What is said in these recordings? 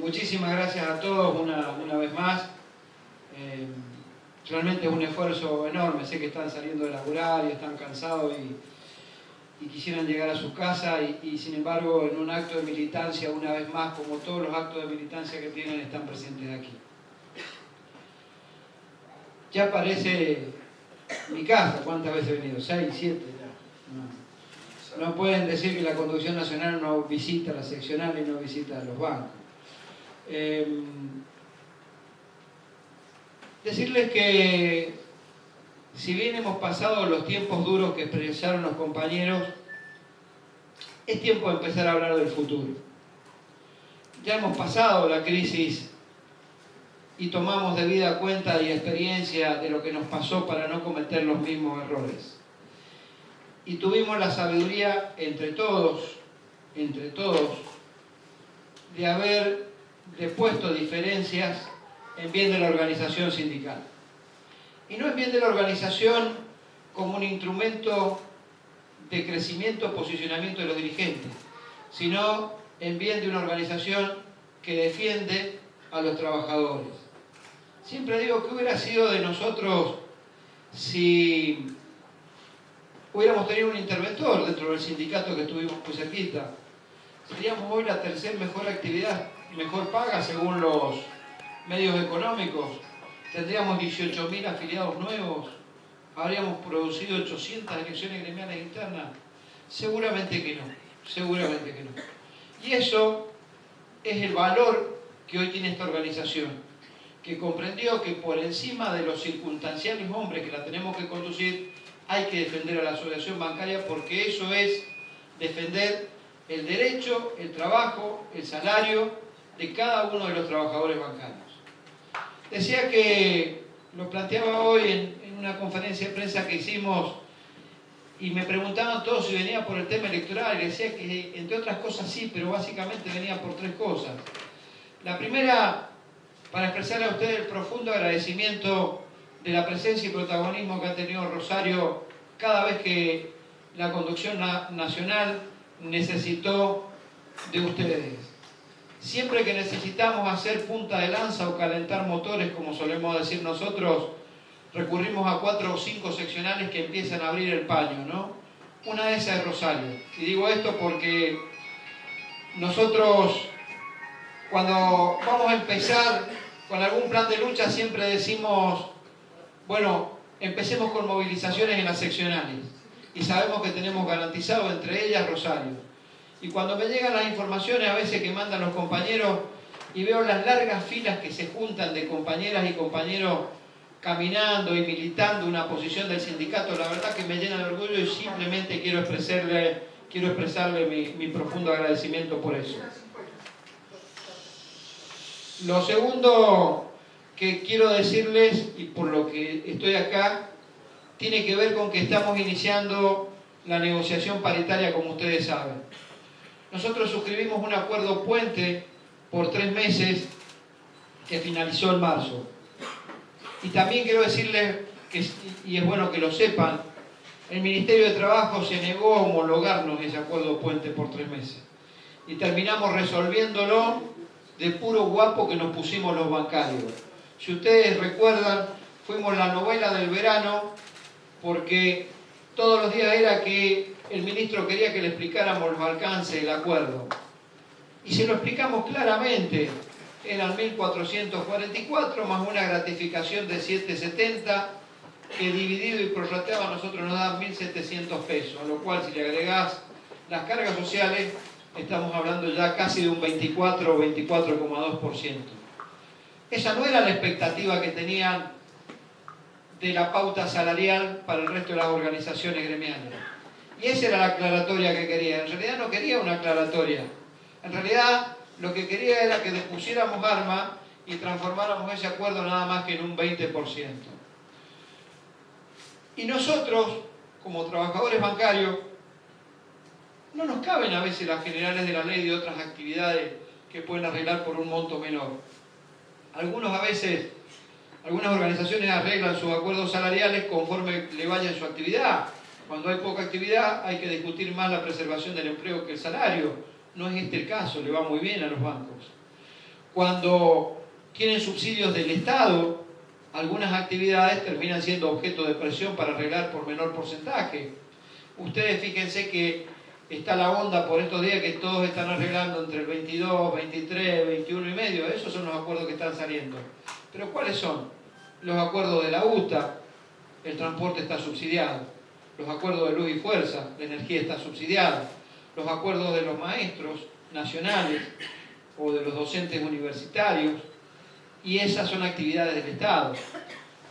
Muchísimas gracias a todos una vez más. Realmente es un esfuerzo enorme. Sé que están saliendo de laburar y están cansados y quisieran llegar a su casa y sin embargo en un acto de militancia, una vez más, como todos los actos de militancia que tienen, están presentes aquí. Ya parece mi casa. ¿Cuántas veces he venido? 6, 7 ya. No pueden decir que la Conducción Nacional no visita la seccional y no visita los bancos. Decirles que si bien hemos pasado los tiempos duros que expresaron los compañeros, es tiempo de empezar a hablar del futuro. Ya hemos pasado la crisis y tomamos debida cuenta y experiencia de lo que nos pasó para no cometer los mismos errores. Y tuvimos la sabiduría entre todos, de haber depuesto diferencias en bien de la organización sindical. Y no en bien de la organización como un instrumento de crecimiento o posicionamiento de los dirigentes, sino en bien de una organización que defiende a los trabajadores. Siempre digo que hubiera sido de nosotros si hubiéramos tenido un interventor dentro del sindicato que estuvimos muy cerquita. Seríamos hoy la tercera mejor actividad, mejor paga según los medios económicos. Tendríamos 18.000 afiliados nuevos, habríamos producido 800 elecciones gremiales internas. Seguramente que no, seguramente que no. Y eso es el valor que hoy tiene esta organización, que comprendió que por encima de los circunstanciales hombres que la tenemos que conducir, hay que defender a la asociación bancaria, porque eso es defender el derecho, el trabajo, el salario de cada uno de los trabajadores bancarios. Decía que lo planteaba hoy en una conferencia de prensa que hicimos y me preguntaban todos si venía por el tema electoral y decía que entre otras cosas sí, pero básicamente venía por 3 cosas. La primera, para expresarle a ustedes el profundo agradecimiento de la presencia y protagonismo que ha tenido Rosario cada vez que la Conducción Nacional necesitó de ustedes. Siempre que necesitamos hacer punta de lanza o calentar motores, como solemos decir nosotros, recurrimos a 4 o 5 seccionales que empiezan a abrir el paño, ¿no? Una de esas es Rosario. Y digo esto porque nosotros, cuando vamos a empezar con algún plan de lucha, siempre decimos, bueno, empecemos con movilizaciones en las seccionales. Y sabemos que tenemos garantizado entre ellas Rosario. Y cuando me llegan las informaciones a veces que mandan los compañeros y veo las largas filas que se juntan de compañeras y compañeros caminando y militando una posición del sindicato, la verdad que me llena de orgullo y simplemente quiero expresarle mi profundo agradecimiento por eso. Lo segundo que quiero decirles, y por lo que estoy acá, tiene que ver con que estamos iniciando la negociación paritaria, como ustedes saben. Nosotros suscribimos un acuerdo puente por 3 meses que finalizó en marzo. Y también quiero decirles, y es bueno que lo sepan, el Ministerio de Trabajo se negó a homologarnos ese acuerdo puente por 3 meses. Y terminamos resolviéndolo de puro guapo que nos pusimos los bancarios. Si ustedes recuerdan, fuimos la novela del verano porque todos los días era que el ministro quería que le explicáramos los alcances del acuerdo. Y se lo explicamos claramente. Eran 1.444 más una gratificación de 770 que dividido y prorrateado a nosotros nos dan 1.700 pesos. A lo cual si le agregás las cargas sociales estamos hablando ya casi de un 24 o 24,2%. Esa no era la expectativa que tenían de la pauta salarial para el resto de las organizaciones gremiales. Y esa era la aclaratoria que quería. En realidad no quería una aclaratoria. En realidad lo que quería era que depusiéramos arma y transformáramos ese acuerdo nada más que en un 20%. Y nosotros, como trabajadores bancarios, no nos caben a veces las generales de la ley de otras actividades que pueden arreglar por un monto menor. Algunas organizaciones arreglan sus acuerdos salariales conforme le vaya en su actividad. Cuando hay poca actividad hay que discutir más la preservación del empleo que el salario. No es este el caso, le va muy bien a los bancos. Cuando tienen subsidios del Estado, algunas actividades terminan siendo objeto de presión para arreglar por menor porcentaje. Ustedes fíjense que está la onda por estos días que todos están arreglando entre el 22, 23, 21 y medio. Esos son los acuerdos que están saliendo. Pero ¿cuáles son? Los acuerdos de la UTA, el transporte está subsidiado. Los acuerdos de luz y fuerza, la energía está subsidiada. Los acuerdos de los maestros nacionales o de los docentes universitarios, y esas son actividades del Estado.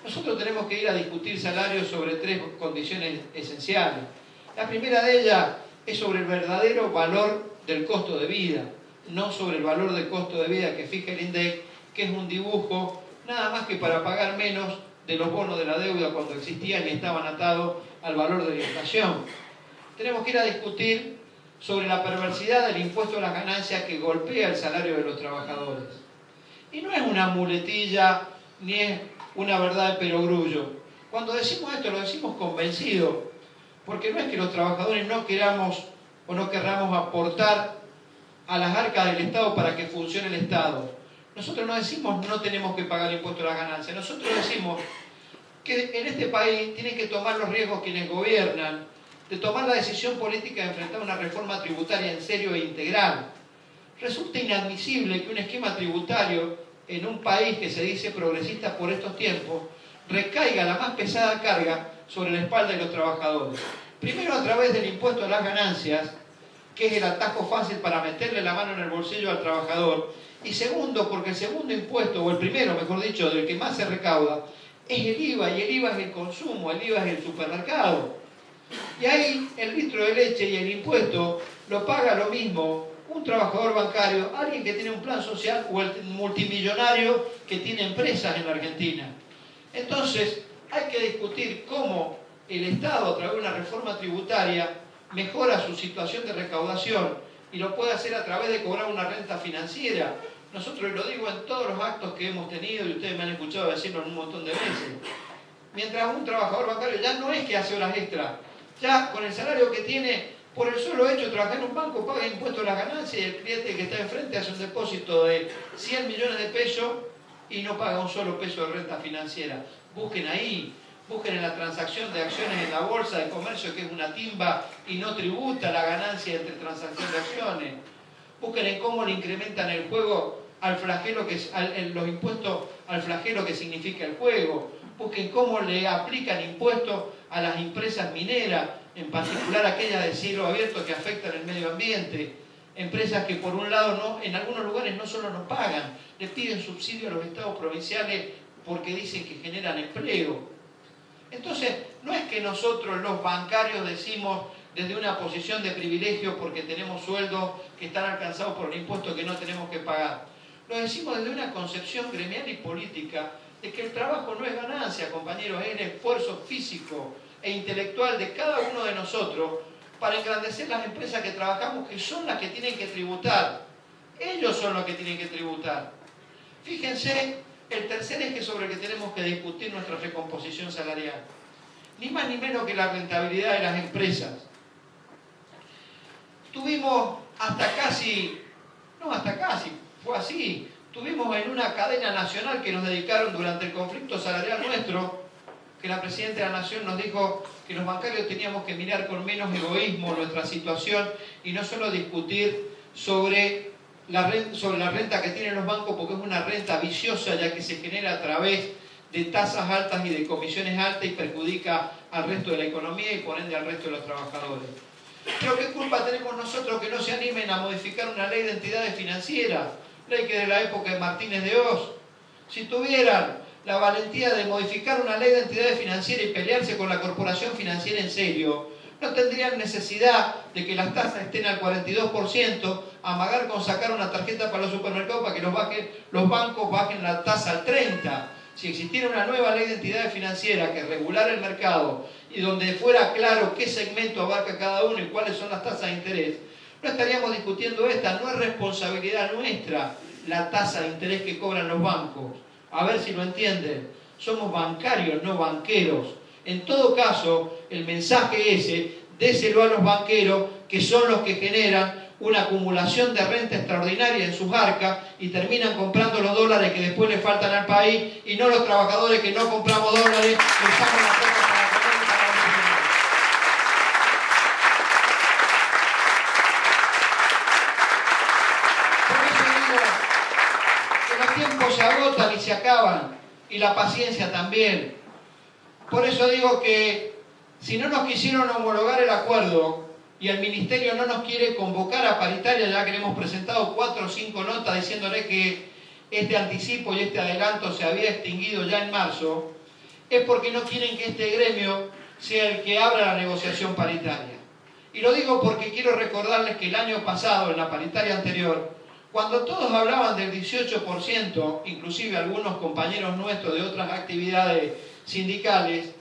Nosotros tenemos que ir a discutir salarios sobre tres condiciones esenciales. La primera de ellas es sobre el verdadero valor del costo de vida, no sobre el valor del costo de vida que fija el INDEC, que es un dibujo nada más que para pagar menos de los bonos de la deuda cuando existían y estaban atados al valor de la inflación. Tenemos que ir a discutir sobre la perversidad del impuesto a las ganancias que golpea el salario de los trabajadores. Y no es una muletilla ni es una verdad de perogrullo. Cuando decimos esto lo decimos convencidos, porque no es que los trabajadores no queramos o no querramos aportar a las arcas del Estado para que funcione el Estado. Nosotros no decimos no tenemos que pagar impuesto a las ganancias, nosotros decimos que en este país tienen que tomar los riesgos quienes gobiernan, de tomar la decisión política de enfrentar una reforma tributaria en serio e integral. Resulta inadmisible que un esquema tributario en un país que se dice progresista por estos tiempos recaiga la más pesada carga sobre la espalda de los trabajadores. Primero a través del impuesto a las ganancias, que es el atajo fácil para meterle la mano en el bolsillo al trabajador, y segundo, porque el segundo impuesto, o el primero, mejor dicho, del que más se recauda, es el IVA, y el IVA es el consumo, el IVA es el supermercado. Y ahí el litro de leche y el impuesto lo paga lo mismo un trabajador bancario, alguien que tiene un plan social o el multimillonario que tiene empresas en la Argentina. Entonces, hay que discutir cómo el Estado, a través de una reforma tributaria, mejora su situación de recaudación y lo puede hacer a través de cobrar una renta financiera. Nosotros, lo digo en todos los actos que hemos tenido, y ustedes me han escuchado decirlo en un montón de veces, mientras un trabajador bancario ya no es que hace horas extras, ya con el salario que tiene, por el solo hecho de trabajar en un banco, paga impuestos a las ganancias y el cliente que está enfrente hace un depósito de 100 millones de pesos y no paga un solo peso de renta financiera. Busquen ahí, busquen en la transacción de acciones en la bolsa de comercio, que es una timba y no tributa la ganancia entre transacción de acciones. Busquen en cómo le incrementan el juego al flagelo los impuestos al flagelo que significa el juego. Busquen cómo le aplican impuestos a las empresas mineras, en particular aquellas de cielo abierto que afectan el medio ambiente. Empresas que por un lado en algunos lugares no solo no pagan, le piden subsidio a los estados provinciales porque dicen que generan empleo. Entonces, no es que nosotros los bancarios decimos desde una posición de privilegio porque tenemos sueldos que están alcanzados por el impuesto que no tenemos que pagar. Lo decimos desde una concepción gremial y política de que el trabajo no es ganancia, compañeros, es el esfuerzo físico e intelectual de cada uno de nosotros para engrandecer las empresas que trabajamos, que son las que tienen que tributar. Ellos son los que tienen que tributar. Fíjense el tercer eje sobre el que tenemos que discutir nuestra recomposición salarial. Ni más ni menos que la rentabilidad de las empresas. Tuvimos fue así. Tuvimos en una cadena nacional que nos dedicaron durante el conflicto salarial nuestro, que la Presidenta de la Nación nos dijo que los bancarios teníamos que mirar con menos egoísmo nuestra situación y no solo discutir sobre la renta que tienen los bancos, porque es una renta viciosa ya que se genera a través de tasas altas y de comisiones altas y perjudica al resto de la economía y por ende al resto de los trabajadores. Pero ¿qué culpa tenemos nosotros que no se animen a modificar una ley de entidades financieras? Ley que de la época de Martínez de Oz. Si tuvieran la valentía de modificar una ley de entidades financieras y pelearse con la corporación financiera en serio, no tendrían necesidad de que las tasas estén al 42%, amagar con sacar una tarjeta para los supermercados para que los bancos bajen la tasa al 30%. Si existiera una nueva ley de entidades financieras que regulara el mercado y donde fuera claro qué segmento abarca cada uno y cuáles son las tasas de interés, no estaríamos discutiendo esta. No es responsabilidad nuestra la tasa de interés que cobran los bancos. A ver si lo entienden. Somos bancarios, no banqueros. En todo caso, el mensaje ese déselo a los banqueros, que son los que generan una acumulación de renta extraordinaria en sus arcas y terminan comprando los dólares que después le faltan al país, y no los trabajadores que no compramos dólares, que usamos la plata para comer y para consumir. Por eso digo que los tiempos se agotan y se acaban, y la paciencia también. Por eso digo que si no nos quisieron homologar el acuerdo y el Ministerio no nos quiere convocar a paritaria, ya que le hemos presentado 4 o 5 notas diciéndole que este anticipo y este adelanto se había extinguido ya en marzo, es porque no quieren que este gremio sea el que abra la negociación paritaria. Y lo digo porque quiero recordarles que el año pasado, en la paritaria anterior, cuando todos hablaban del 18%, inclusive algunos compañeros nuestros de otras actividades sindicales,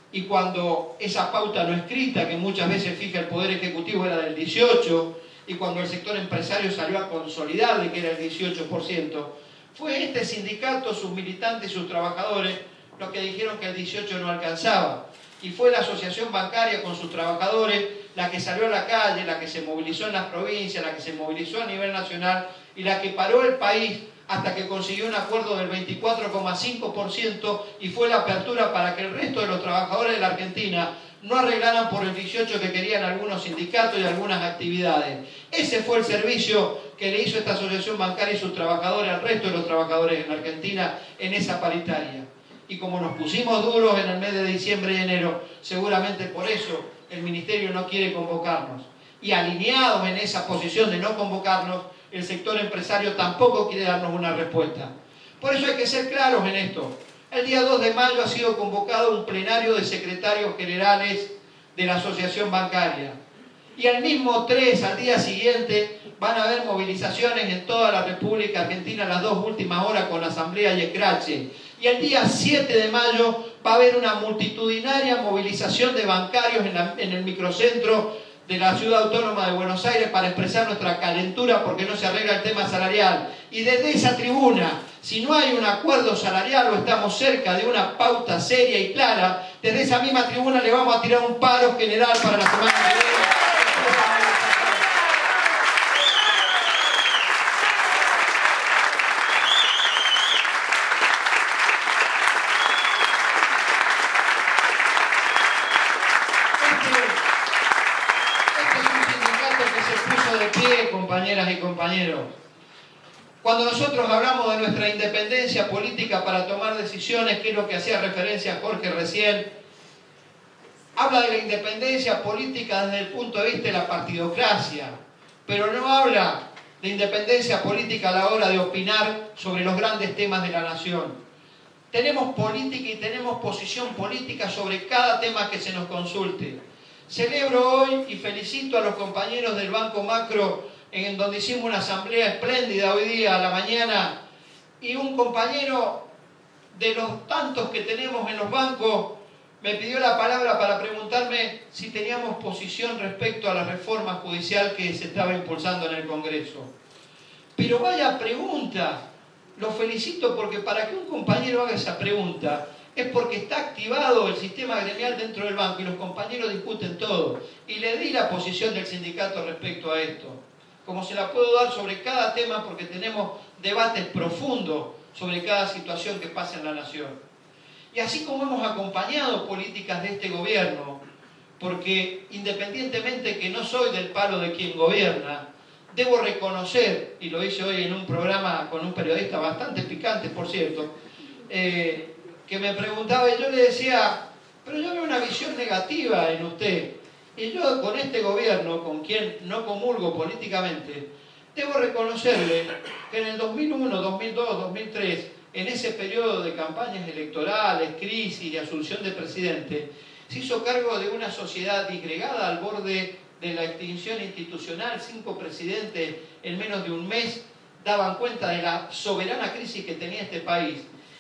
y cuando esa pauta no escrita, que muchas veces fija el Poder Ejecutivo, era del 18%, y cuando el sector empresario salió a consolidar de que era el 18%, fue este sindicato, sus militantes y sus trabajadores los que dijeron que el 18% no alcanzaba. Y fue la asociación bancaria con sus trabajadores la que salió a la calle, la que se movilizó en las provincias, la que se movilizó a nivel nacional y la que paró el país hasta que consiguió un acuerdo del 24,5% y fue la apertura para que el resto de los trabajadores de la Argentina no arreglaran por el 18% que querían algunos sindicatos y algunas actividades. Ese fue el servicio que le hizo esta asociación bancaria y sus trabajadores al resto de los trabajadores en la Argentina en esa paritaria. Y como nos pusimos duros en el mes de diciembre y enero, seguramente por eso el Ministerio no quiere convocarnos. Y alineados en esa posición de no convocarnos, el sector empresario tampoco quiere darnos una respuesta. Por eso hay que ser claros en esto. El día 2 de mayo ha sido convocado un plenario de secretarios generales de la Asociación Bancaria. Y al mismo 3, al día siguiente, van a haber movilizaciones en toda la República Argentina las 2 últimas horas con la Asamblea y Escrache. Y el día 7 de mayo va a haber una multitudinaria movilización de bancarios en el microcentro de la Ciudad Autónoma de Buenos Aires para expresar nuestra calentura porque no se arregla el tema salarial. Y desde esa tribuna, si no hay un acuerdo salarial o estamos cerca de una pauta seria y clara, desde esa misma tribuna le vamos a tirar un paro general para la semana que viene. Compañeras y compañeros, cuando nosotros hablamos de nuestra independencia política para tomar decisiones, que es lo que hacía referencia Jorge recién, habla de la independencia política desde el punto de vista de la partidocracia, pero no habla de independencia política a la hora de opinar sobre los grandes temas de la nación. Tenemos política y tenemos posición política sobre cada tema que se nos consulte. Celebro hoy y felicito a los compañeros del Banco Macro, en donde hicimos una asamblea espléndida hoy día a la mañana, y un compañero de los tantos que tenemos en los bancos me pidió la palabra para preguntarme si teníamos posición respecto a la reforma judicial que se estaba impulsando en el Congreso. Pero vaya pregunta, lo felicito porque para que un compañero haga esa pregunta es porque está activado el sistema gremial dentro del banco y los compañeros discuten todo. Y le di la posición del sindicato respecto a esto, como se la puedo dar sobre cada tema porque tenemos debates profundos sobre cada situación que pasa en la nación. Y así como hemos acompañado políticas de este gobierno, porque independientemente que no soy del palo de quien gobierna, debo reconocer, y lo hice hoy en un programa con un periodista bastante picante, por cierto, que me preguntaba y yo le decía, pero yo veo una visión negativa en usted. Y yo con este gobierno, con quien no comulgo políticamente, debo reconocerle que en el 2001, 2002, 2003, en ese periodo de campañas electorales, crisis y asunción de presidente, se hizo cargo de una sociedad disgregada al borde de la extinción institucional. 5 presidentes en menos de un mes daban cuenta de la soberana crisis que tenía este país.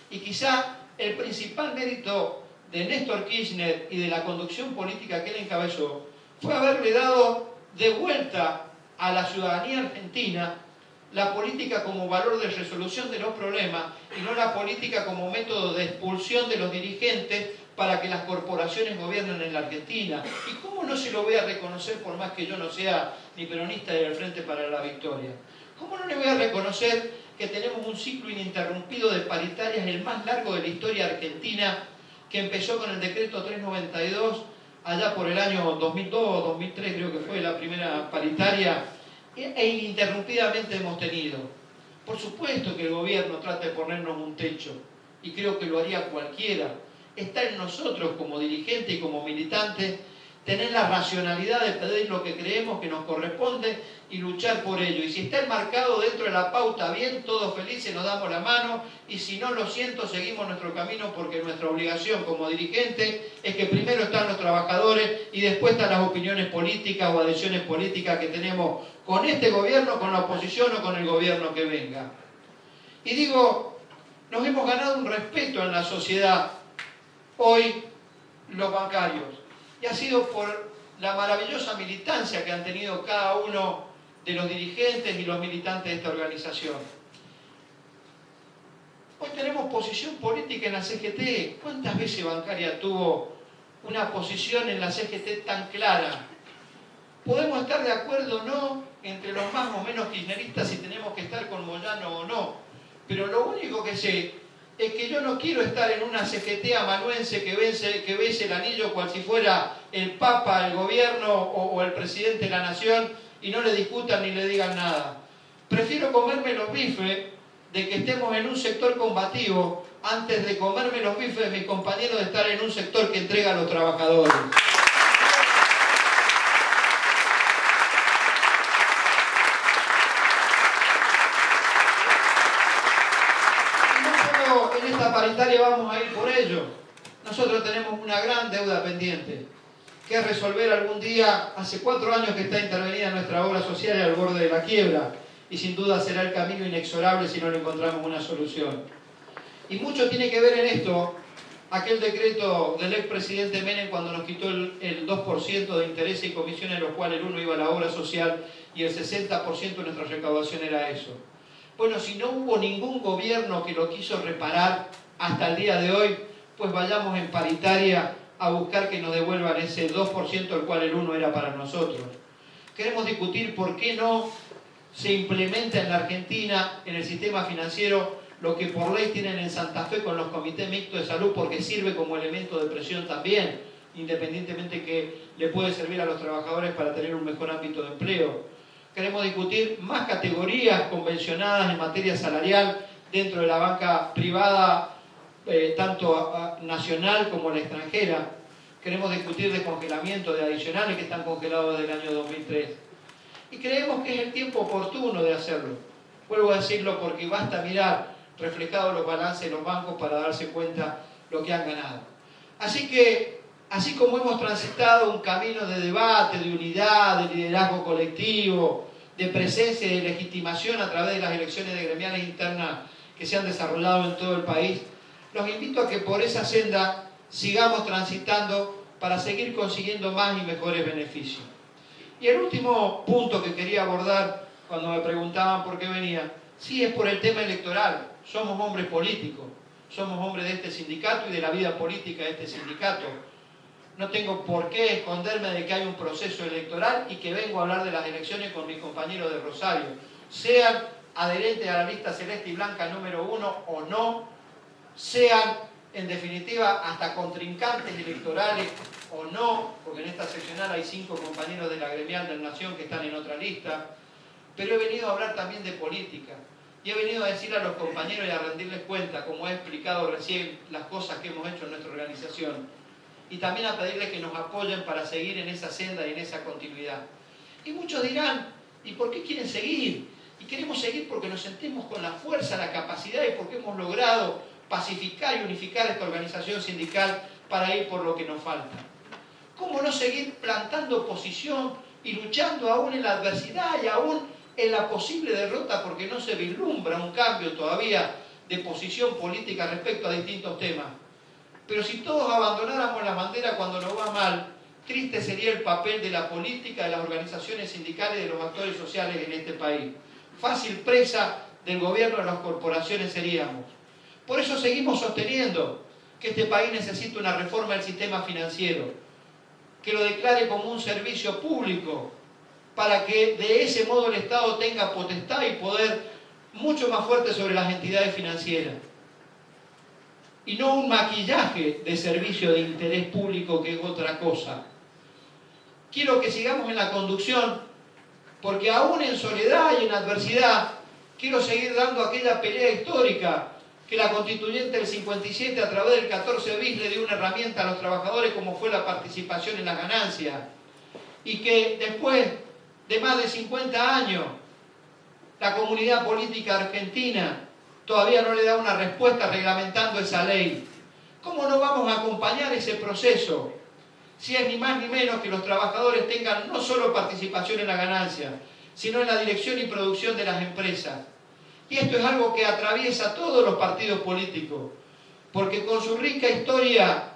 Y quizá el principal mérito de Néstor Kirchner y de la conducción política que él encabezó fue haberle dado de vuelta a la ciudadanía argentina la política como valor de resolución de los problemas y no la política como método de expulsión de los dirigentes para que las corporaciones gobiernen en la Argentina. ¿Y cómo no se lo voy a reconocer por más que yo no sea ni peronista del Frente para la Victoria? ¿Cómo no le voy a reconocer que tenemos un ciclo ininterrumpido de paritarias, el más largo de la historia argentina, que empezó con el decreto 392, allá por el año 2002 o 2003 creo que fue la primera paritaria, e ininterrumpidamente hemos tenido? Por supuesto que el gobierno trata de ponernos un techo, y creo que lo haría cualquiera. Está en nosotros como dirigentes y como militantes tener la racionalidad de pedir lo que creemos que nos corresponde y luchar por ello. Y si está enmarcado dentro de la pauta, bien, todos felices, nos damos la mano, y si no, lo siento, seguimos nuestro camino, porque nuestra obligación como dirigente es que primero están los trabajadores y después están las opiniones políticas o adhesiones políticas que tenemos con este gobierno, con la oposición o con el gobierno que venga. Y digo, nos hemos ganado un respeto en la sociedad hoy los bancarios, y ha sido por la maravillosa militancia que han tenido cada uno de los dirigentes y los militantes de esta organización. Hoy tenemos posición política en la CGT. ¿Cuántas veces Bancaria tuvo una posición en la CGT tan clara? Podemos estar de acuerdo o no entre los más o menos kirchneristas si tenemos que estar con Moyano o no, pero lo único que sé es que yo no quiero estar en una CGT amanuense que bese el anillo cual si fuera el Papa, el gobierno o el presidente de la nación, y no le discutan ni le digan nada. Prefiero comerme los bifes de que estemos en un sector combativo antes de comerme los bifes de mis compañeros de estar en un sector que entrega a los trabajadores. En esta paritaria vamos a ir por ello. Nosotros tenemos una gran deuda pendiente que resolver algún día. Hace 4 años que está intervenida nuestra obra social y al borde de la quiebra, y sin duda será el camino inexorable si no le encontramos una solución. Y mucho tiene que ver en esto aquel decreto del expresidente Menem cuando nos quitó el 2% de intereses y comisiones, los cuales el 1 iba a la obra social y el 60% de nuestra recaudación era eso. Bueno, si no hubo ningún gobierno que lo quiso reparar hasta el día de hoy, pues vayamos en paritaria a buscar que nos devuelvan ese 2%, el cual el 1 era para nosotros. Queremos discutir por qué no se implementa en la Argentina, en el sistema financiero, lo que por ley tienen en Santa Fe con los comités mixtos de salud, porque sirve como elemento de presión también, independientemente que le puede servir a los trabajadores para tener un mejor ámbito de empleo. Queremos discutir más categorías convencionadas en materia salarial dentro de la banca privada, tanto nacional como la extranjera. Queremos discutir de congelamiento de adicionales que están congelados desde el año 2003. Y creemos que es el tiempo oportuno de hacerlo. Vuelvo a decirlo porque basta mirar reflejados los balances de los bancos para darse cuenta lo que han ganado. Así que, así como hemos transitado un camino de debate, de unidad, de liderazgo colectivo, de presencia y de legitimación a través de las elecciones de gremiales internas que se han desarrollado en todo el país, los invito a que por esa senda sigamos transitando para seguir consiguiendo más y mejores beneficios. Y el último punto que quería abordar cuando me preguntaban por qué venía, sí, es por el tema electoral. Somos hombres políticos, somos hombres de este sindicato y de la vida política de este sindicato. No tengo por qué esconderme de que hay un proceso electoral y que vengo a hablar de las elecciones con mis compañeros de Rosario. Sean adherentes a la lista celeste y blanca número 1 o no, sean en definitiva hasta contrincantes electorales o no, porque en esta seccional hay 5 compañeros de la gremial de la Nación que están en otra lista, pero he venido a hablar también de política. Y he venido a decirle a los compañeros y a rendirles cuenta, como he explicado recién, las cosas que hemos hecho en nuestra organización. Y también a pedirles que nos apoyen para seguir en esa senda y en esa continuidad. Y muchos dirán, ¿y por qué quieren seguir? Y queremos seguir porque nos sentimos con la fuerza, la capacidad y porque hemos logrado pacificar y unificar esta organización sindical para ir por lo que nos falta. ¿Cómo no seguir plantando posición y luchando aún en la adversidad y aún en la posible derrota, porque no se vislumbra un cambio todavía de posición política respecto a distintos temas? Pero si todos abandonáramos la bandera cuando nos va mal, triste sería el papel de la política, de las organizaciones sindicales y de los actores sociales en este país. Fácil presa del gobierno de las corporaciones seríamos. Por eso seguimos sosteniendo que este país necesita una reforma del sistema financiero, que lo declare como un servicio público, para que de ese modo el Estado tenga potestad y poder mucho más fuerte sobre las entidades financieras. Y no un maquillaje de servicio de interés público, que es otra cosa. Quiero que sigamos en la conducción, porque aún en soledad y en adversidad, quiero seguir dando aquella pelea histórica que la Constituyente del 57, a través del 14 bis, le dio una herramienta a los trabajadores, como fue la participación en las ganancias, y que después de más de 50 años, la comunidad política argentina todavía no le da una respuesta reglamentando esa ley. ¿Cómo no vamos a acompañar ese proceso? Si es ni más ni menos que los trabajadores tengan no solo participación en la ganancia, sino en la dirección y producción de las empresas. Y esto es algo que atraviesa todos los partidos políticos, porque con su rica historia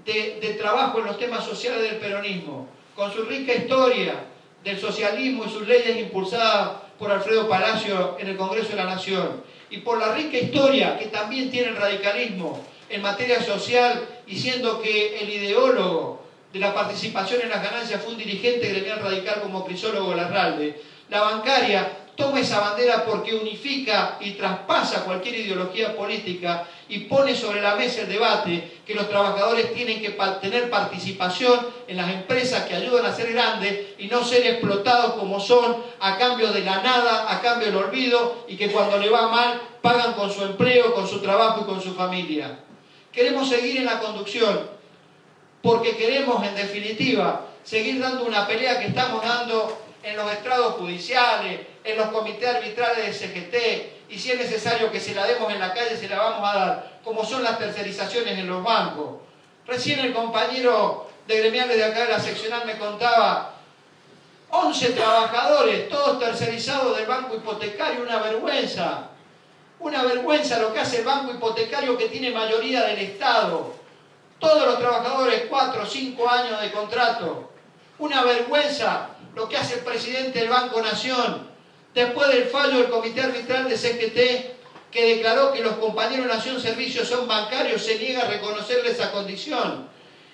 de trabajo en los temas sociales del peronismo, con su rica historia del socialismo y sus leyes impulsadas por Alfredo Palacio en el Congreso de la Nación, y por la rica historia que también tiene el radicalismo en materia social, y siendo que el ideólogo de la participación en las ganancias fue un dirigente gremial radical como Crisólogo Larralde, la bancaria toma esa bandera porque unifica y traspasa cualquier ideología política y pone sobre la mesa el debate que los trabajadores tienen que tener participación en las empresas que ayudan a ser grandes y no ser explotados como son, a cambio de la nada, a cambio del olvido, y que cuando le va mal pagan con su empleo, con su trabajo y con su familia. Queremos seguir en la conducción porque queremos, en definitiva, seguir dando una pelea que estamos dando en los estrados judiciales, en los comités arbitrales de CGT, y si es necesario que se la demos en la calle, se la vamos a dar, como son las tercerizaciones en los bancos. Recién el compañero de gremiales de acá de la seccional me contaba 11 trabajadores, todos tercerizados del banco hipotecario, una vergüenza. Una vergüenza lo que hace el banco hipotecario, que tiene mayoría del Estado. Todos los trabajadores, 4 o 5 años de contrato. Una vergüenza lo que hace el presidente del Banco Nación, después del fallo del comité arbitral de CGT, que declaró que los compañeros de Nación Servicios son bancarios, se niega a reconocerle esa condición.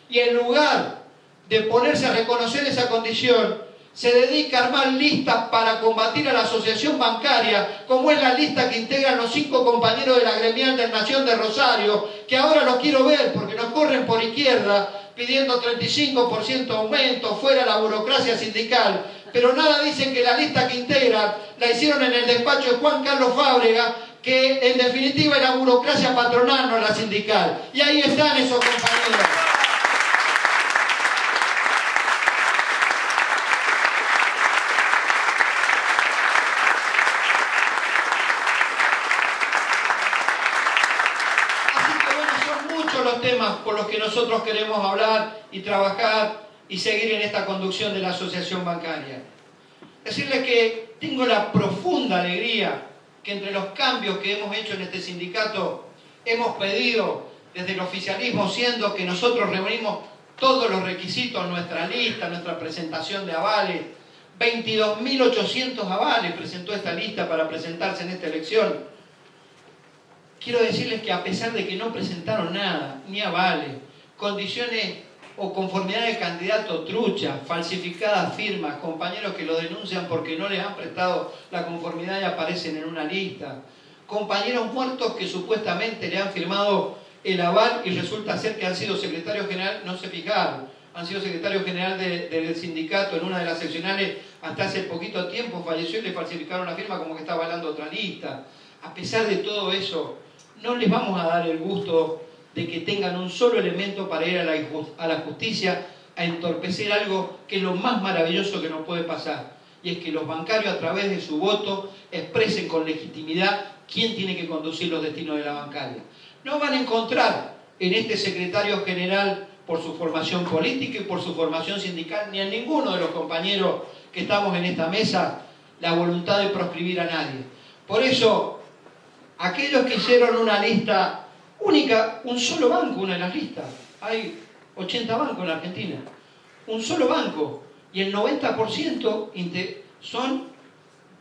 Y en lugar de ponerse a reconocer esa condición, se dedica a armar listas para combatir a la asociación bancaria, como es la lista que integran los 5 compañeros de la gremial de Nación de Rosario, que ahora los quiero ver porque nos corren por izquierda pidiendo 35% aumento, fuera la burocracia sindical, pero nada dicen que la lista que integran la hicieron en el despacho de Juan Carlos Fábrega, que en definitiva es la burocracia patronal, no la sindical. Y ahí están esos compañeros. Los temas por los que nosotros queremos hablar y trabajar y seguir en esta conducción de la asociación bancaria. Decirles que tengo la profunda alegría que entre los cambios que hemos hecho en este sindicato hemos pedido desde el oficialismo, siendo que nosotros reunimos todos los requisitos, nuestra lista, nuestra presentación de avales, 22.800 avales presentó esta lista para presentarse en esta elección. Quiero decirles que a pesar de que no presentaron nada, ni avales, condiciones o conformidad de candidato trucha, falsificadas firmas, compañeros que lo denuncian porque no les han prestado la conformidad y aparecen en una lista, compañeros muertos que supuestamente le han firmado el aval y resulta ser que han sido secretarios general, no se fijaron, han sido secretarios general del sindicato en una de las seccionales hasta hace poquito tiempo, falleció y le falsificaron la firma como que está avalando otra lista. A pesar de todo eso, no les vamos a dar el gusto de que tengan un solo elemento para ir a la justicia a entorpecer algo que es lo más maravilloso que nos puede pasar. Y es que los bancarios, a través de su voto, expresen con legitimidad quién tiene que conducir los destinos de la bancaria. No van a encontrar en este secretario general, por su formación política y por su formación sindical, ni en ninguno de los compañeros que estamos en esta mesa, la voluntad de proscribir a nadie. Por eso, aquellos que hicieron una lista única, un solo banco, una de las listas, hay 80 bancos en la Argentina, un solo banco, y el 90% son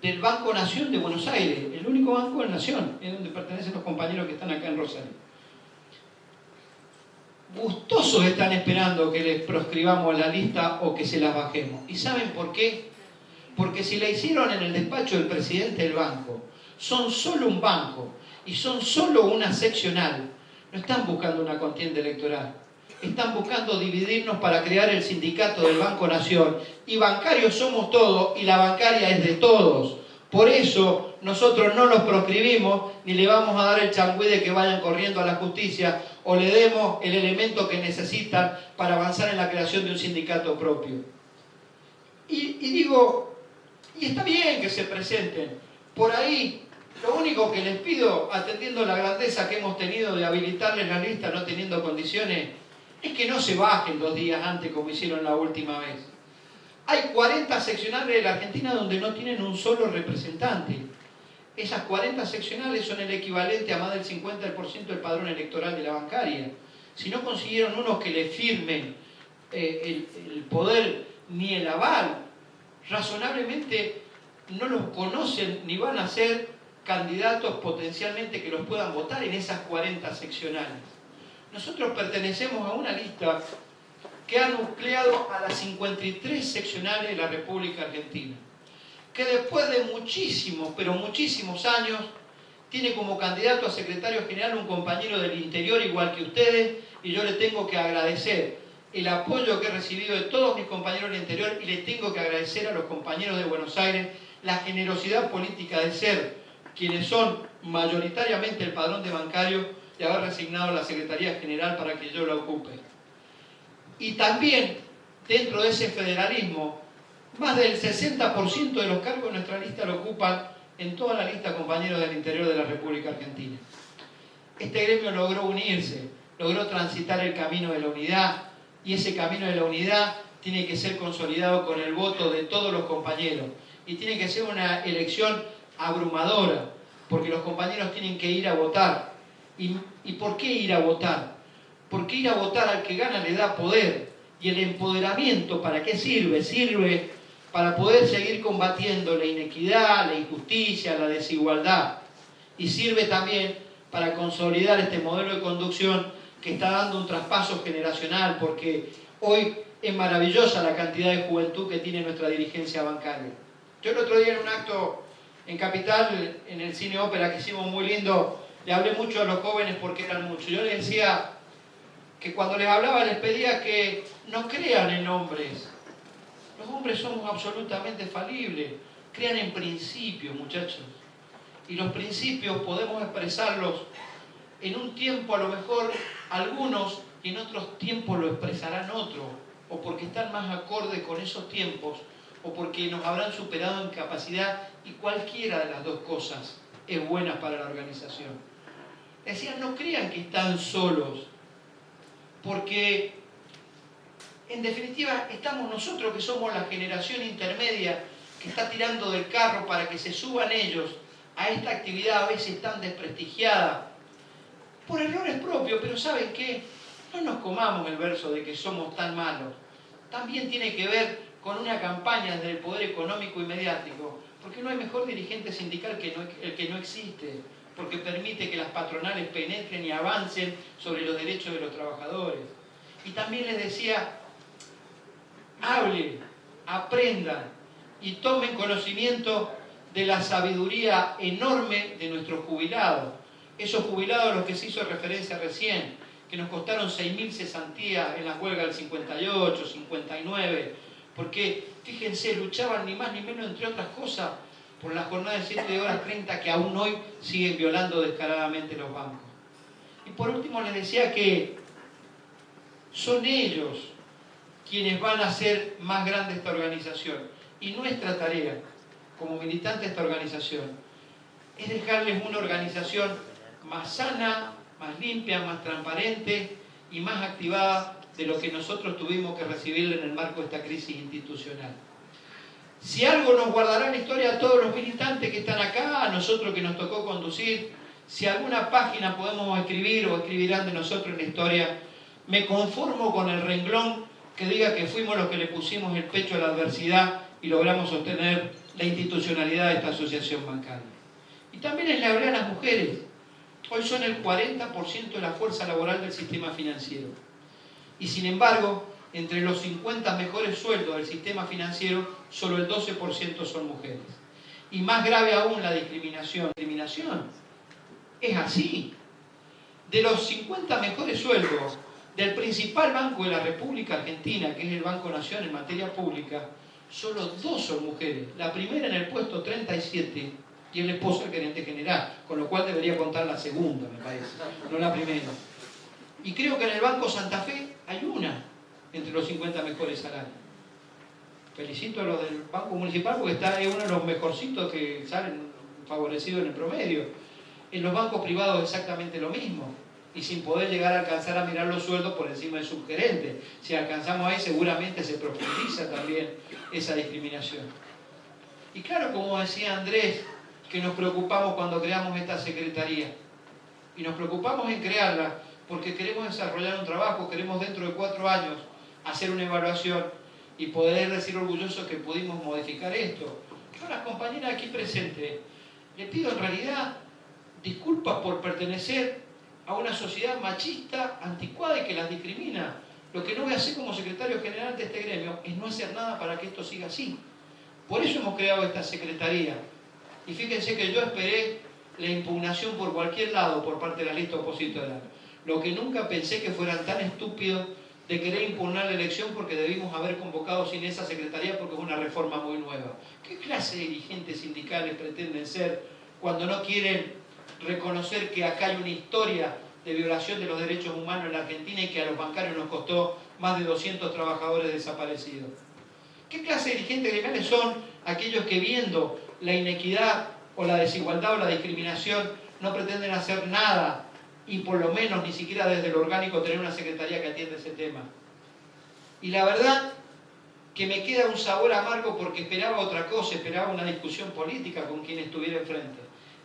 del Banco Nación de Buenos Aires, el único banco de Nación, es donde pertenecen los compañeros que están acá en Rosario. gustosos están esperando que les proscribamos la lista o que se las bajemos. ¿Y saben por qué? Porque si la hicieron en el despacho del presidente del banco, son solo un banco y son solo una seccional, no están buscando una contienda electoral. Están buscando dividirnos para crear el sindicato del Banco Nación. Y bancarios somos todos y la bancaria es de todos. Por eso nosotros no los proscribimos ni le vamos a dar el changüí de que vayan corriendo a la justicia o le demos el elemento que necesitan para avanzar en la creación de un sindicato propio. Y digo, y está bien que se presenten. Por ahí, lo único que les pido, atendiendo la grandeza que hemos tenido de habilitarles la lista no teniendo condiciones, es que no se bajen 2 días antes como hicieron la última vez. Hay 40 seccionales de la Argentina donde no tienen un solo representante. Esas 40 seccionales son el equivalente a más del 50% del padrón electoral de la bancaria. Si no consiguieron unos que le firmen el poder ni el aval, razonablemente no los conocen ni van a ser candidatos potencialmente que los puedan votar en esas 40 seccionales. Nosotros pertenecemos a una lista que ha nucleado a las 53 seccionales de la República Argentina, que después de muchísimos, pero muchísimos años, tiene como candidato a secretario general un compañero del interior igual que ustedes, y yo le tengo que agradecer el apoyo que he recibido de todos mis compañeros del interior y le tengo que agradecer a los compañeros de Buenos Aires la generosidad política de ser quienes son mayoritariamente el padrón de bancario y haber resignado la Secretaría General para que yo la ocupe. Y también, dentro de ese federalismo, más del 60% de los cargos de nuestra lista lo ocupan en toda la lista compañeros del interior de la República Argentina. Este gremio logró unirse, logró transitar el camino de la unidad, y ese camino de la unidad tiene que ser consolidado con el voto de todos los compañeros. Y tiene que ser una elección abrumadora, porque los compañeros tienen que ir a votar. ¿Y por qué ir a votar? Porque ir a votar al que gana le da poder. Y el empoderamiento, ¿para qué sirve? Sirve para poder seguir combatiendo la inequidad, la injusticia, la desigualdad. Y sirve también para consolidar este modelo de conducción que está dando un traspaso generacional, porque hoy es maravillosa la cantidad de juventud que tiene nuestra dirigencia bancaria. Yo el otro día en un acto en Capital, en el Cine Ópera que hicimos muy lindo, le hablé mucho a los jóvenes porque eran muchos. Yo les decía que cuando les hablaba les pedía que no crean en hombres. Los hombres somos absolutamente falibles. Crean en principios, muchachos. Y los principios podemos expresarlos en un tiempo a lo mejor algunos y en otros tiempos lo expresarán otros. O porque están más acorde con esos tiempos o porque nos habrán superado en capacidad, y cualquiera de las dos cosas es buena para la organización. Decían, no crean que están solos, porque en definitiva estamos nosotros que somos la generación intermedia que está tirando del carro para que se suban ellos a esta actividad a veces tan desprestigiada, por errores propios, pero ¿saben qué? No nos comamos el verso de que somos tan malos. También tiene que ver con una campaña desde el poder económico y mediático, porque no hay mejor dirigente sindical que el que no existe, porque permite que las patronales penetren y avancen sobre los derechos de los trabajadores. Y también les decía, hablen, aprendan y tomen conocimiento de la sabiduría enorme de nuestros jubilados. Esos jubilados a los que se hizo referencia recién, que nos costaron 6.000 cesantías en la huelga del 58, 59, porque, fíjense, luchaban ni más ni menos, entre otras cosas, por la jornada de 7 horas 30 que aún hoy siguen violando descaradamente los bancos. Y por último les decía que son ellos quienes van a hacer más grande esta organización. Y nuestra tarea, como militantes de esta organización, es dejarles una organización más sana, más limpia, más transparente y más activada de lo que nosotros tuvimos que recibir en el marco de esta crisis institucional. Si algo nos guardará en la historia a todos los militantes que están acá, a nosotros que nos tocó conducir, si alguna página podemos escribir o escribirán de nosotros en la historia, me conformo con el renglón que diga que fuimos los que le pusimos el pecho a la adversidad y logramos sostener la institucionalidad de esta asociación bancaria. Y también les hablé a las mujeres. Hoy son el 40% de la fuerza laboral del sistema financiero. Y sin embargo, entre los 50 mejores sueldos del sistema financiero, solo el 12% son mujeres. Y más grave aún la discriminación. La discriminación es así. De los 50 mejores sueldos del principal banco de la República Argentina, que es el Banco Nación en materia pública, solo 2 son mujeres. La primera en el puesto 37 y el esposo del gerente general, con lo cual debería contar la segunda, me parece, no la primera. Y creo que en el Banco Santa Fe hay una entre los 50 mejores salarios. Felicito a los del Banco Municipal porque es uno de los mejorcitos que salen favorecidos en el promedio. En los bancos privados exactamente lo mismo. Y sin poder llegar a alcanzar a mirar los sueldos por encima del subgerente. Si alcanzamos ahí seguramente se profundiza también esa discriminación. Y claro, como decía Andrés, que nos preocupamos cuando creamos esta secretaría. Y nos preocupamos en crearla porque queremos desarrollar un trabajo, queremos dentro de 4 años hacer una evaluación y poder decir orgullosos que pudimos modificar esto. Yo a las compañeras aquí presentes les pido en realidad disculpas por pertenecer a una sociedad machista, anticuada y que las discrimina. Lo que no voy a hacer como secretario general de este gremio es no hacer nada para que esto siga así. Por eso hemos creado esta secretaría. Y fíjense que yo esperé la impugnación por cualquier lado por parte de la lista opositora. Lo que nunca pensé que fueran tan estúpidos de querer impugnar la elección porque debimos haber convocado sin esa secretaría porque es una reforma muy nueva. ¿Qué clase de dirigentes sindicales pretenden ser cuando no quieren reconocer que acá hay una historia de violación de los derechos humanos en la Argentina y que a los bancarios nos costó más de 200 trabajadores desaparecidos? ¿Qué clase de dirigentes gremiales son aquellos que viendo la inequidad o la desigualdad o la discriminación no pretenden hacer nada y por lo menos ni siquiera desde lo orgánico tener una secretaría que atienda ese tema? Y la verdad que me queda un sabor amargo porque esperaba otra cosa, esperaba una discusión política con quien estuviera enfrente.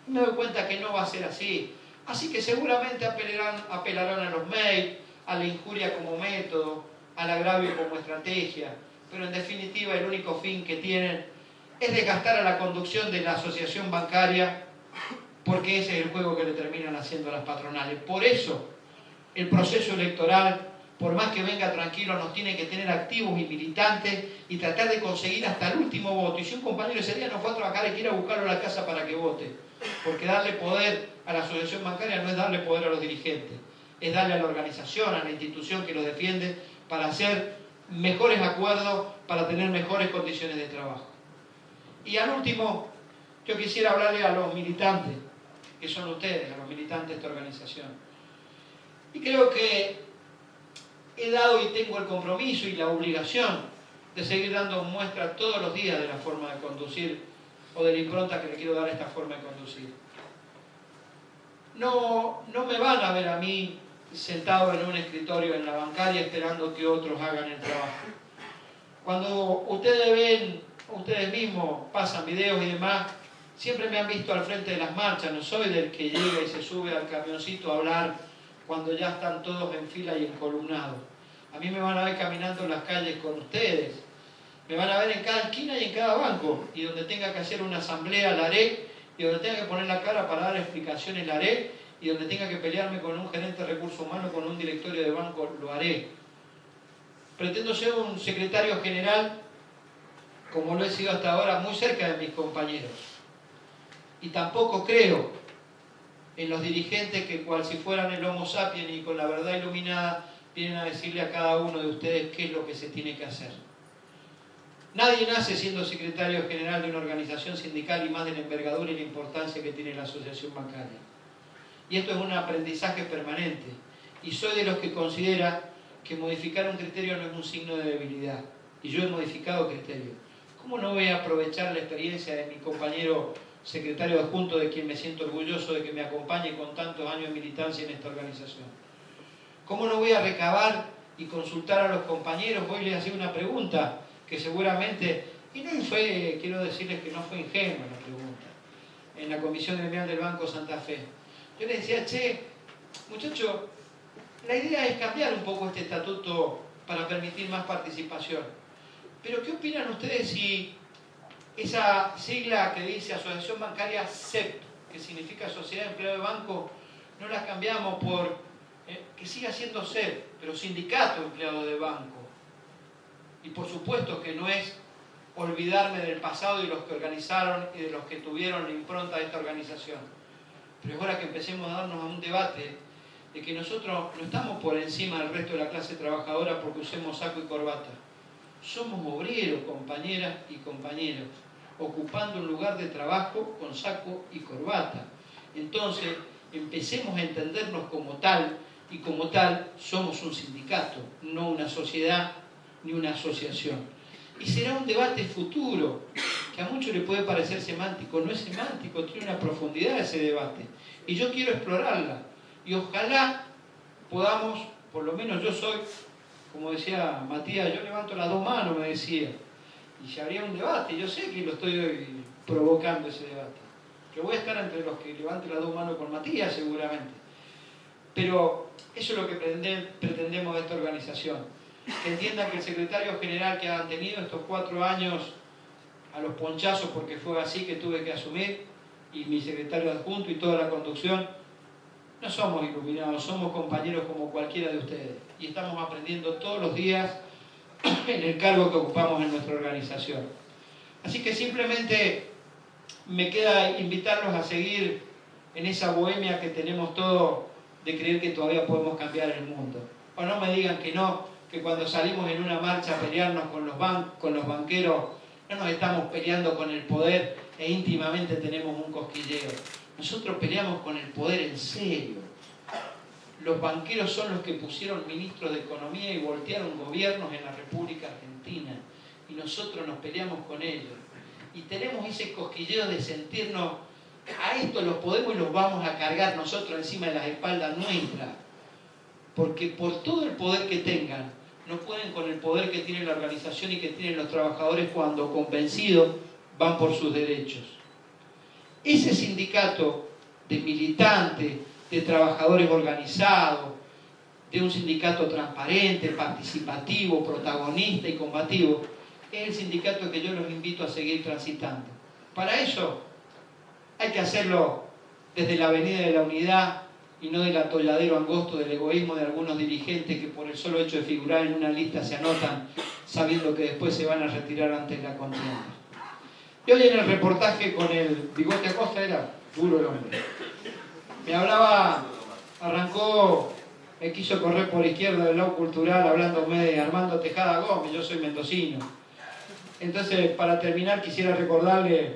Y me doy cuenta que no va a ser así. Así que seguramente apelarán a los mails, a la injuria como método, al agravio como estrategia. Pero en definitiva el único fin que tienen es desgastar a la conducción de la asociación bancaria porque ese es el juego que le terminan haciendo a las patronales. Por eso el proceso electoral, por más que venga tranquilo, nos tiene que tener activos y militantes y tratar de conseguir hasta el último voto. Y si un compañero ese día no fue a trabajar, hay que ir a buscarlo a la casa para que vote. Porque darle poder a la asociación bancaria no es darle poder a los dirigentes, es darle a la organización, a la institución que los defiende para hacer mejores acuerdos, para tener mejores condiciones de trabajo. Y al último, yo quisiera hablarle a los militantes, que son ustedes, a los militantes de esta organización. Y creo que he dado y tengo el compromiso y la obligación de seguir dando muestra todos los días de la forma de conducir o de la impronta que le quiero dar a esta forma de conducir. No me van a ver a mí sentado en un escritorio en la bancaria esperando que otros hagan el trabajo. Cuando ustedes ven, ustedes mismos pasan videos y demás, siempre me han visto al frente de las marchas, no soy del que llega y se sube al camioncito a hablar cuando ya están todos en fila y encolumnados. A mí me van a ver caminando en las calles con ustedes, me van a ver en cada esquina y en cada banco, y donde tenga que hacer una asamblea la haré, y donde tenga que poner la cara para dar explicaciones la haré, y donde tenga que pelearme con un gerente de recursos humanos, con un directorio de banco, lo haré. Pretendo ser un secretario general, como lo he sido hasta ahora, muy cerca de mis compañeros. Y tampoco creo en los dirigentes que cual si fueran el Homo sapiens y con la verdad iluminada vienen a decirle a cada uno de ustedes qué es lo que se tiene que hacer. Nadie nace siendo secretario general de una organización sindical y más de la envergadura y la importancia que tiene la asociación bancaria. Y esto es un aprendizaje permanente. Y soy de los que considera que modificar un criterio no es un signo de debilidad. Y yo he modificado criterio. ¿Cómo no voy a aprovechar la experiencia de mi compañero secretario adjunto, de quien me siento orgulloso de que me acompañe con tantos años de militancia en esta organización? ¿Cómo no voy a recabar y consultar a los compañeros? Hoy les hacía una pregunta que seguramente, y no fue, quiero decirles que no fue ingenua la pregunta, en la comisión gremial del Banco Santa Fe. Yo les decía, che, muchachos, la idea es cambiar un poco este estatuto para permitir más participación. Pero ¿qué opinan ustedes si esa sigla que dice Asociación Bancaria SEP, que significa Sociedad de Empleados de Banco, no la cambiamos por que siga siendo SEB, pero sindicato empleado de banco. Y por supuesto que no es olvidarme del pasado y los que organizaron y de los que tuvieron la impronta de esta organización. Pero es hora que empecemos a darnos a un debate de que nosotros no estamos por encima del resto de la clase trabajadora porque usemos saco y corbata. Somos obreros, compañeras y compañeros, ocupando un lugar de trabajo con saco y corbata. Entonces, empecemos a entendernos como tal, y como tal somos un sindicato, no una sociedad ni una asociación. Y será un debate futuro, que a muchos le puede parecer semántico, no es semántico, tiene una profundidad ese debate. Y yo quiero explorarla. Y ojalá podamos, por lo menos yo soy, como decía Matías, yo levanto las dos manos, me decía, y se habría un debate, yo sé que lo estoy provocando ese debate. Yo voy a estar entre los que levanten las dos manos con Matías seguramente. Pero eso es lo que pretendemos de esta organización. Que entiendan que el secretario general que han tenido estos 4 años a los ponchazos, porque fue así que tuve que asumir, y mi secretario adjunto y toda la conducción, no somos iluminados, somos compañeros como cualquiera de ustedes. Y estamos aprendiendo todos los días en el cargo que ocupamos en nuestra organización. Así que simplemente me queda invitarlos a seguir en esa bohemia que tenemos todos de creer que todavía podemos cambiar el mundo. O no me digan que no, que cuando salimos en una marcha a pelearnos con los banqueros, no nos estamos peleando con el poder e íntimamente tenemos un cosquilleo. Nosotros peleamos con el poder en serio. Los banqueros son los que pusieron ministros de Economía y voltearon gobiernos en la República Argentina. Y nosotros nos peleamos con ellos. Y tenemos ese cosquilleo de sentirnos, a esto los podemos y los vamos a cargar nosotros encima de las espaldas nuestras. Porque por todo el poder que tengan, no pueden con el poder que tiene la organización y que tienen los trabajadores cuando convencidos van por sus derechos. Ese sindicato de militantes, de trabajadores organizados, de un sindicato transparente, participativo, protagonista y combativo, es el sindicato que yo los invito a seguir transitando. Para eso hay que hacerlo desde la avenida de la unidad y no del atolladero angosto del egoísmo de algunos dirigentes que por el solo hecho de figurar en una lista se anotan sabiendo que después se van a retirar antes de la contienda. Y hoy en el reportaje con el Bigote Acosta era duro el hombre. Me hablaba, arrancó, me quiso correr por izquierda del lado cultural hablándome de Armando Tejada Gómez, yo soy mendocino. Entonces, para terminar, quisiera recordarle,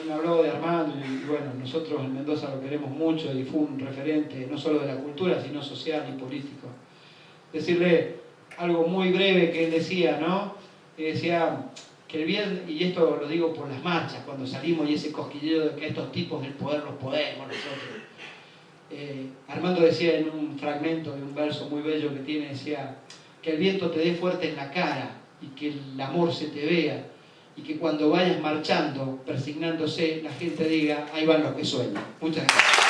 me habló de Armando y bueno, nosotros en Mendoza lo queremos mucho y fue un referente no solo de la cultura, sino social y político. Decirle algo muy breve que él decía, ¿no? Decía que el bien, y esto lo digo por las marchas, cuando salimos y ese cosquilleo de que estos tipos del poder los podemos nosotros. Armando decía en un fragmento de un verso muy bello que tiene, decía que el viento te dé fuerte en la cara y que el amor se te vea y que cuando vayas marchando, persignándose, la gente diga, ahí van los que sueñan. Muchas gracias.